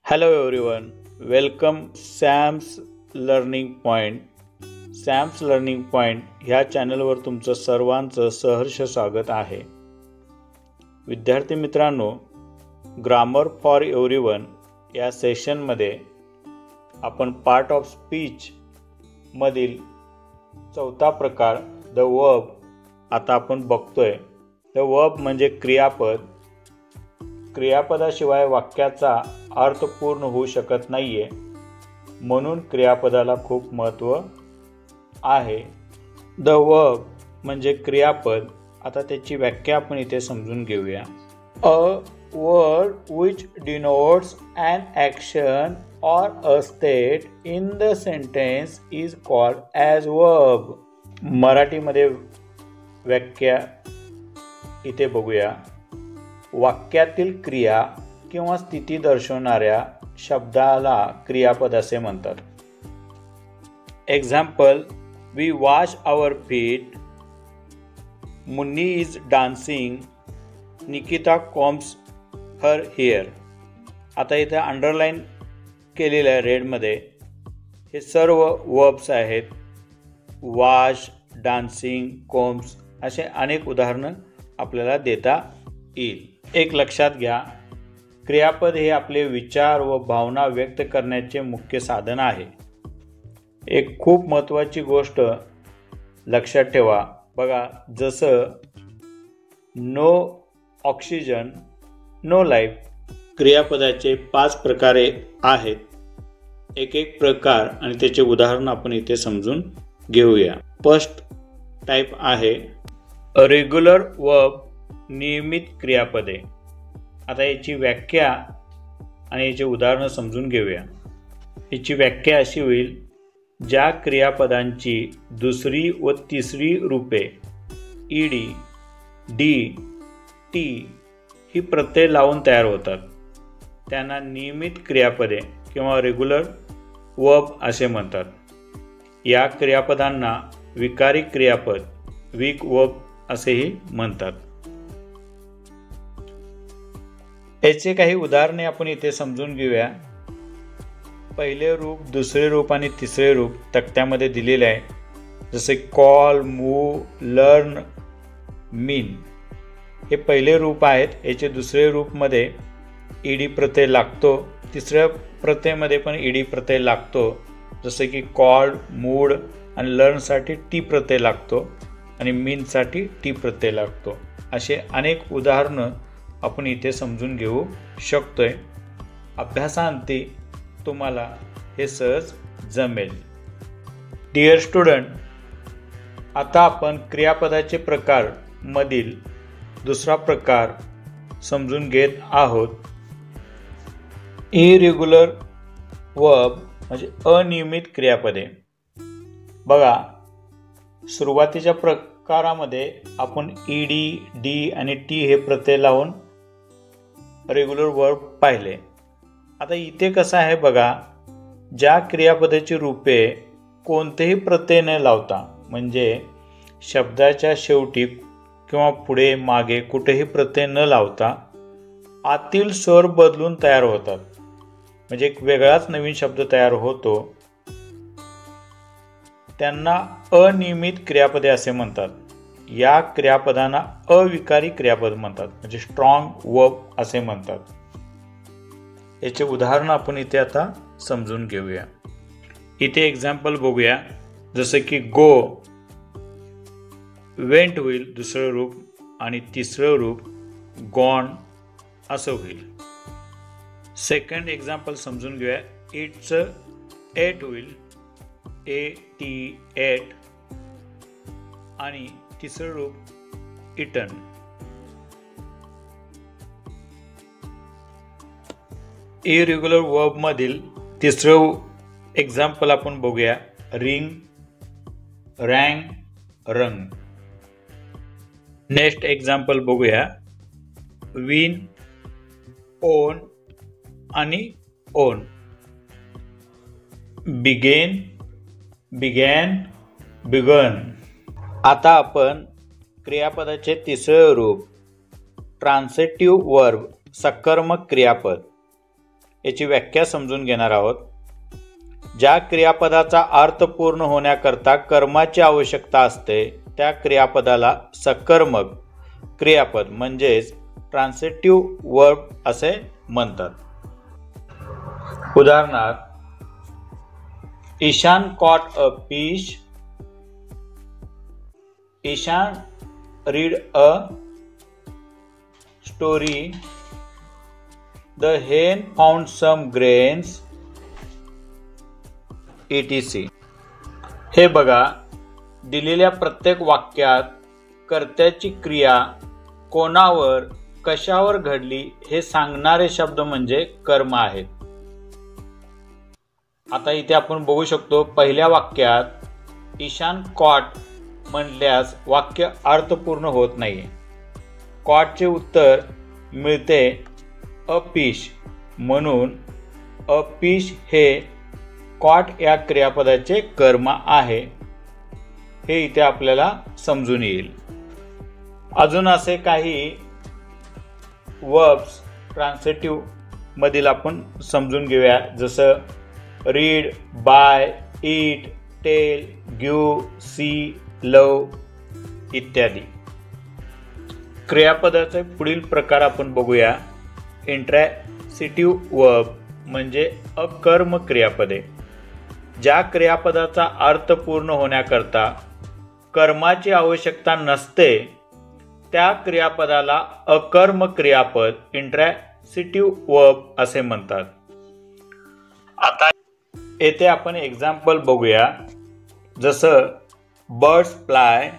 Hello everyone, welcome Sam's Learning Point. Sam's Learning Point ह्या चॅनलवर तुमचं सर्वांचं सहर्ष स्वागत आहे. विद्यार्थी मित्रांनो, ग्रामर फॉर एव्हरीवन या सेशनमध्ये आपण पार्ट ऑफ स्पीच मधील चौथा प्रकार द वर्ब आता आपण बघतोय. द वर्ब म्हणजे क्रियापद. क्रियापदाशिवाय वाक्याचा अर्थ पूर्ण होऊ शकत नाहीये, म्हणून क्रियापदाला खूप महत्त्व आहे. द वर्ब म्हणजे क्रियापद. आता त्याची व्याख्या आपण इथे समजून घेऊया. A word which denotes an action or a state in the sentence is called as verb. मराठीमध्ये व्याख्या इथे बघूया. वाक्यातील क्रिया किंवा स्थिती दर्शवणाऱ्या शब्दाला क्रियापद असे म्हणतात. Example, we wash our feet, Munni is dancing, Nikita combs her hair. आता इथे अंडरलाईन केलेल्या रेडमध्ये हे सर्व वर्ब्स आहेत. वॉश, डान्सिंग, कोम्स असे अनेक उदाहरणं आपल्याला देता येईल. एक लक्षात घ्या, क्रियापद हे आपले विचार व भावना व्यक्त करण्याचे मुख्य साधन आहे. एक खूप महत्त्वाची गोष्ट लक्षात ठेवा. बघा, जसं नो ऑक्सिजन नो लाईफ. क्रियापदाचे 5 प्रकारे आहेत. एक प्रकार आणि त्याचे उदाहरण आपण इथे समजून घेऊया. फर्स्ट टाईप आहे रेग्युलर वर्ब, नियमित क्रियापदे. आता याची व्याख्या आणि याचे उदाहरण समजून घेऊया. याची व्याख्या अशी होईल, ज्या क्रियापदांची दुसरी व तिसरी रूपे ईडी, डी, टी ही प्रत्यय लावून तयार होतात, त्यांना नियमित क्रियापदे किंवा रेग्युलर वर्ब असे म्हणतात. या क्रियापदांना विकारी क्रियापद, वीक वर्ब असेही म्हणतात. याचे काही उदाहरणे आपण इथे समजून घेऊया. पहिले रूप, दुसरे रूप आणि तिसरे रूप तक्त्यामध्ये दिलेले आहे. जसे कॉल, मूव, लर्न, मीन हे पहिले रूप आहेत. याचे दुसरे रूपमध्ये ईडी प्रत्यय लागतो. तिसऱ्या प्रत्ययमध्ये पण ईडी प्रत्यय लागतो. जसे की कॉल्ड, मूड आणि लर्नसाठी टी प्रत्यय लागतो आणि मीनसाठी टी प्रत्यय लागतो. असे अनेक उदाहरणं आपण इथे समजून घेऊ शकतोय. अभ्यासांती तुम्हाला हे सहज जमेल. डिअर स्टुडंट, आता आपण क्रियापदाचे प्रकार मधील दुसरा प्रकार समजून घेत आहोत. इरेग्युलर वर्ब म्हणजे अनियमित क्रियापदे. बघा, सुरुवातीच्या प्रकारामध्ये आपण ईडी, डी आणि टी हे प्रत्यय लावून रेग्युलर वर्ब पाहिले. आता इथे कसं आहे बघा, ज्या क्रियापदाची रूपे कोणतेही प्रत्यय न लावता, म्हणजे शब्दाच्या शेवटी किंवा पुढे मागे कुठेही प्रत्यय न लावता आतील स्वर बदलून तयार होतात, म्हणजे एक वेगळाच नवीन शब्द तयार होतो, त्यांना अनियमित क्रियापदे असे म्हणतात. या क्रियापदांना अविकारी क्रियापद म्हणतात, म्हणजे स्ट्रॉंग वर्ब असे म्हणतात. याचे उदाहरण आपण इथे आता समजून घेऊया. इथे एक्झाम्पल बघूया. जसं की गो, वेंट होईल दुसरं रूप आणि तिसरं रूप गॉन असं होईल. सेकंड एक्झाम्पल समजून घेऊया. इट्स एट होईल AT, एट आणि तिसरं रूप इटन. इरेग्युलर वर्ब मधील तिसरं एक्झाम्पल आपण बघूया. Ring, rang, rung. Next example बघूया. विन, ओन आणि ओन. Begin, began, begun. आता आपण क्रियापदाचे तिसरे रूप ट्रान्सिटिव्ह वर्ब, सकर्मक क्रियापद याची व्याख्या समजून घेणार आहोत. ज्या क्रियापदाचा अर्थ पूर्ण होण्याकरता कर्माची आवश्यकता असते त्या क्रियापदाला सकर्मक क्रियापद म्हणजेच ट्रान्सिटिव्ह वर्ब असे म्हणतात. उदाहरणार्थ, Ishan caught a fish. Ishan read a story. The hen found some grains, etc. हे बघा, दिलेल्या प्रत्येक वाक्यात कर्त्याची क्रिया कोणावर कशावर घडली हे सांगणारे शब्द म्हणजे कर्म आहेत. आता इथे आपण बघू शकतो, पहिल्या वाक्यात ईशान कॉट म्हणल्यास वाक्य अर्थपूर्ण होत नाही. कॉटचे उत्तर मिळते अ फिश, म्हणून अ फिश हे कॉट या क्रियापदाचे कर्म आहे हे इथे आपल्याला समजून येईल. अजून असे काही वर्ब्स ट्रान्सिटिव्ह मधील आपण समजून घेऊया, जसं रीड, बाय, ईट, टेल, गिव्ह, सी, लव इत्यादी. क्रियापदाचे पुढील प्रकार आपण बघूया. इंट्रॅन्सिटिव्ह वर्ब म्हणजे अकर्म क्रियापदे. ज्या क्रियापदाचा अर्थ पूर्ण होण्याकरता कर्माची आवश्यकता नसते त्या क्रियापदाला अकर्म क्रियापद इंट्रॅन्सिटिव्ह वर्ब असे म्हणतात. आता येथे आपण एक्झाम्पल बघूया, जसं बर्ड्स फ्लाय,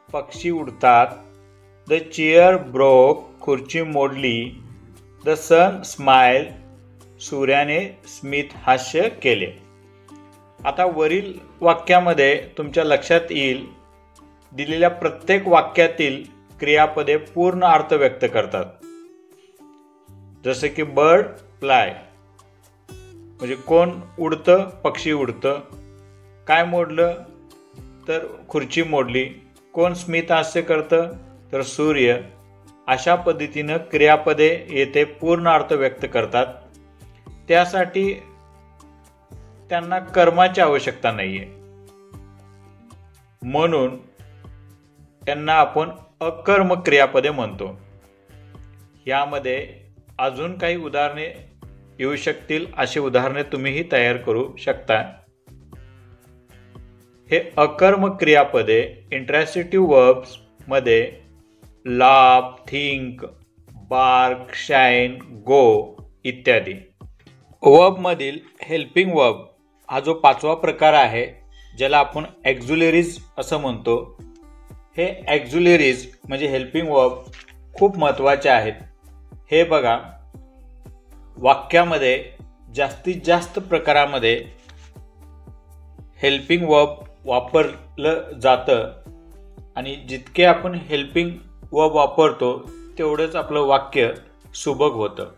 पक्षी उडतात. द चेअर ब्रोक, खुर्ची मोडली. द सन स्माइल, सूर्याने स्मित हास्य केले. आता वरील वाक्यामध्ये तुमच्या लक्षात येईल, दिलेल्या प्रत्येक वाक्यातील क्रियापदे पूर्ण अर्थ व्यक्त करतात. जसे की बर्ड फ्लाय म्हणजे कोण उडतं, पक्षी उडतं. काय मोडलं तर खुर्ची मोडली. कोण स्मित हास्य करतं तर सूर्य. अशा पद्धतीनं क्रियापदे येथे पूर्ण अर्थ व्यक्त करतात. त्यासाठी त्यांना कर्माची आवश्यकता नाहीये, म्हणून त्यांना आपण अकर्म क्रियापदे म्हणतो. यामध्ये अजून काही उदाहरणे येऊ शकतील, अशी उदाहरणे तुम्हीही तयार करू शकता. हे अकर्म क्रियापदे इंट्रॅन्सिटिव्ह वर्ब्स मध्ये लाफ, थिंक, बार्क, शाईन, गो इत्यादी. वर्ब मधील हेल्पिंग वर्ब हा जो पाचवा प्रकार आहे, ज्याला आपण ॲक्झिलरीज असं म्हणतो. हे ॲक्झिलरीज म्हणजे हेल्पिंग वर्ब खूप महत्त्वाचे आहेत. हे बघा, वाक्यामध्ये जास्तीत जास्त प्रकारामध्ये हेल्पिंग वर्ब वापरलं जातं आणि जितके आपण हेल्पिंग वर्ब वापरतो तेवढंच आपलं वाक्य सुबक होतं.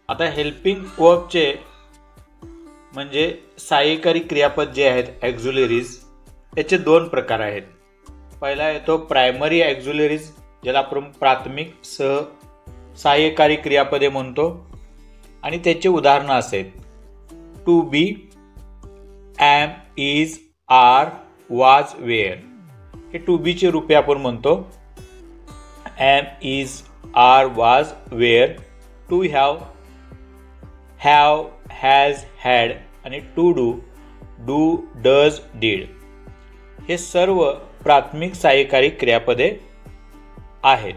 आता हेल्पिंग वर्बचे म्हणजे सहाय्यकारी क्रियापद जे आहेत ॲक्झिलरीज, याचे दोन प्रकार आहेत. पहिला येतो प्रायमरी ॲक्झिलरीज, ज्याला आपण प्राथमिक सहाय्यकारी क्रियापदे म्हणतो, आणि त्याचे उदाहरणं आहेत to be, am, is, are, was, were. हे टू बीचे रूपे आपण म्हणतो. Am, is, are, was, were. To have, have, has, had आणि to do, do, does, did. हे सर्व प्राथमिक सहाय्यकारी क्रियापदे आहेत.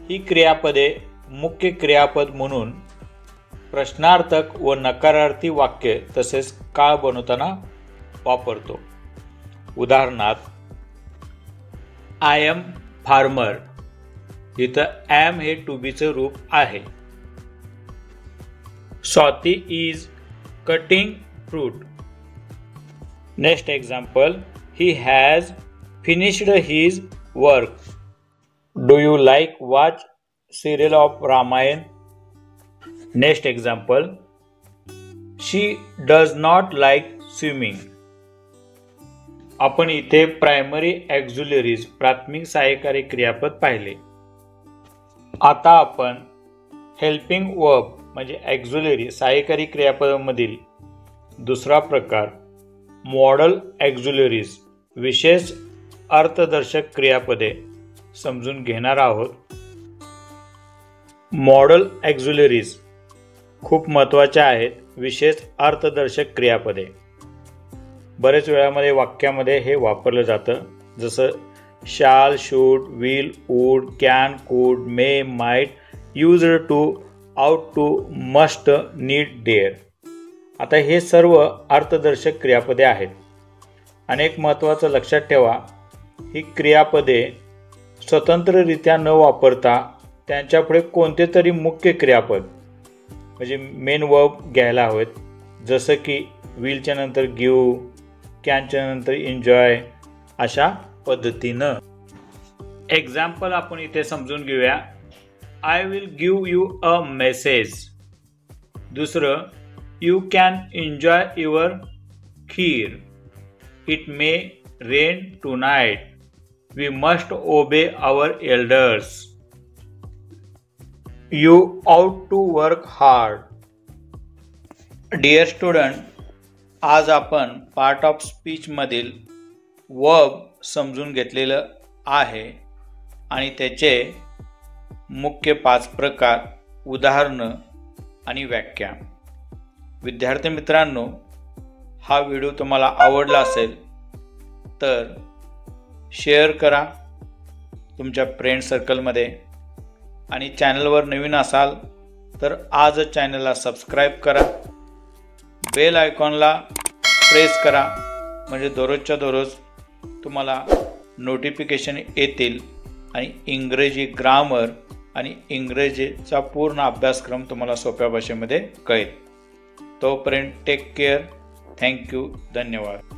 ही क्रियापदे मुख्य क्रियापद म्हणून प्रश्नार्थक व नकारार्थी वाक्य तसेच काळ बनवताना वापरतो. उदाहरणार्थ, आय एम फार्मर, इथं ॲम हे टू बीचं रूप आहे. Swati is cutting fruit. Next example, he has finished his work. Do you like watch serial of Ramayan. Next example, she does not like swimming. आपण इथे प्रायमरी ॲक्झिलरीज प्राथमिक सहाय्यकारी क्रियापद पाहिले. आता आपण हेल्पिंग वर्ब म्हणजे ॲक्झिलरी सहाय्यकारी क्रियापदामधील दुसरा प्रकार मॉडल ॲक्झिलरीज विशेष अर्थदर्शक क्रियापदे समजून घेणार आहोत. मॉडल ॲक्झिलरीज खूप महत्त्वाच्या आहेत. विशेष अर्थदर्शक क्रियापदे बरेच वेळामध्ये वाक्यामध्ये हे वापरलं जातं, जसं शाल, should, will, would, can, could, may, might, used to, ought to, must, need, dare. आता हे सर्व अर्थदर्शक क्रियापदे आहेत. आणि एक महत्त्वाचं लक्षात ठेवा, ही क्रियापदे स्वतंत्ररित्या न वापरता त्यांच्यापुढे कोणते तरी मुख्य क्रियापद म्हणजे मेन वर्ब घ्यायला हवेत. जसं की विलच्या नंतर गिव, कॅनच्या नंतर एन्जॉय, अशा पद्धतीनं. एक्झाम्पल आपण इथे समजून घेऊया. I will give you a message. दुसरं, you can enjoy your kheer. It may rain tonight. We must obey our elders. You ought to work hard. Dear student, आज आपण पार्ट ऑफ स्पीचमधील वर्ब समजून घेतलेलं आहे आणि त्याचे मुख्य 5 प्रकार, उदाहरणं आणि व्याख्या. विद्यार्थी मित्रांनो, हा व्हिडिओ तुम्हाला आवडला असेल तर शेअर करा तुमच्या फ्रेंड सर्कलमध्ये आणि चॅनलवर नवीन असाल तर आजच चॅनलला सबस्क्राईब करा. बेल आयकॉनला प्रेस करा म्हणजे दररोजच्या दररोज तुम्हाला नोटिफिकेशन येतील आणि इंग्रजी ग्रामर आणि इंग्रजीचा पूर्ण अभ्यासक्रम तुम्हाला सोप्या भाषेमध्ये कळेल. तोपर्यंत टेक केअर. थँक्यू. धन्यवाद.